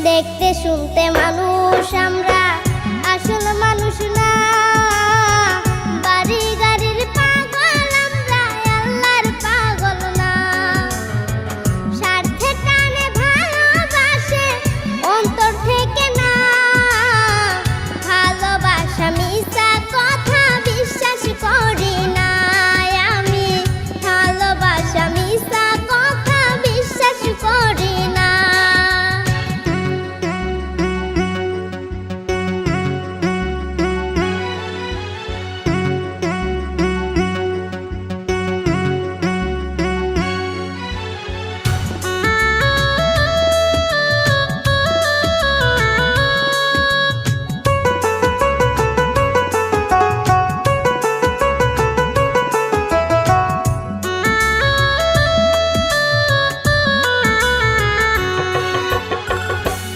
দেখতে শুনতে মানুষ আমরা, আসল মানুষ না। বাড়ি গাড়ির পাগল আমরা, আল্লাহর পাগল না। স্বার্থে টানে ভালোবাসে অন্তর থেকে না। ভালোবাসা মিছা কথা বিশ্বাস করি না আমি। ভালোবাসা মিছা কথা বিশ্বাস করি না।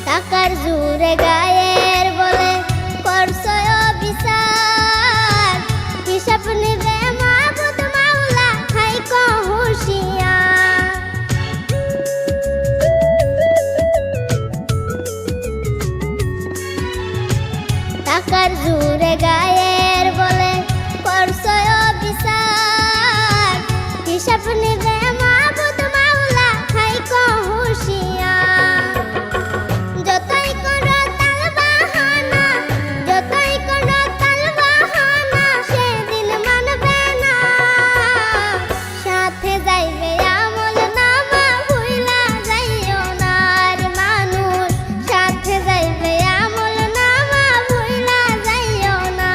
টাকার জোরে গায়ের বলে করছো অবিচার। হিসাব নিবে মাবুদ মাওলা, থাইকো হুঁশিয়ার। টাকার জোরে গায়ের বলে করছো অবিচার। হিসাব নিবে মাবুদ মাওলা, থাইকো হুঁশিয়ার। যতই করো তালবাহানা, যতই করো তালবাহানা, সেদিন মানবে না। সাথে যাইবে আমল নামা, ভুইলা যাইও না রে মানুষ। সাথে যাইবে আমল নামা, ভুইলা যাইও না।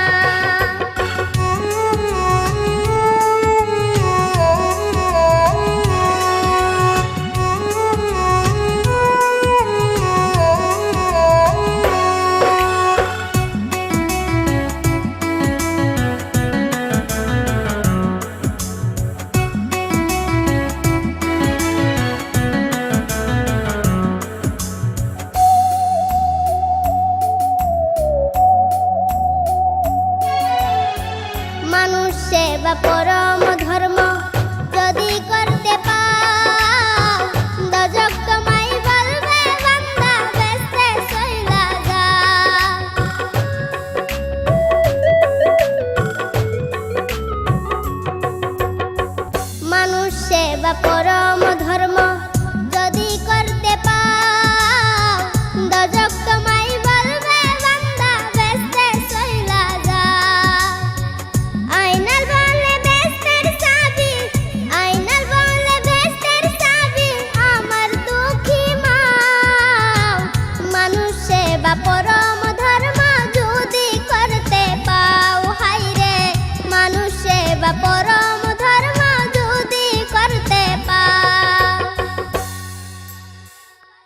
মানুষ সেবা পরম ধর্ম যদি করতে পাও, দজক তোমায় বলবে বান্দা বেস্তে চইলা যাও। মানুষ সেবা পরম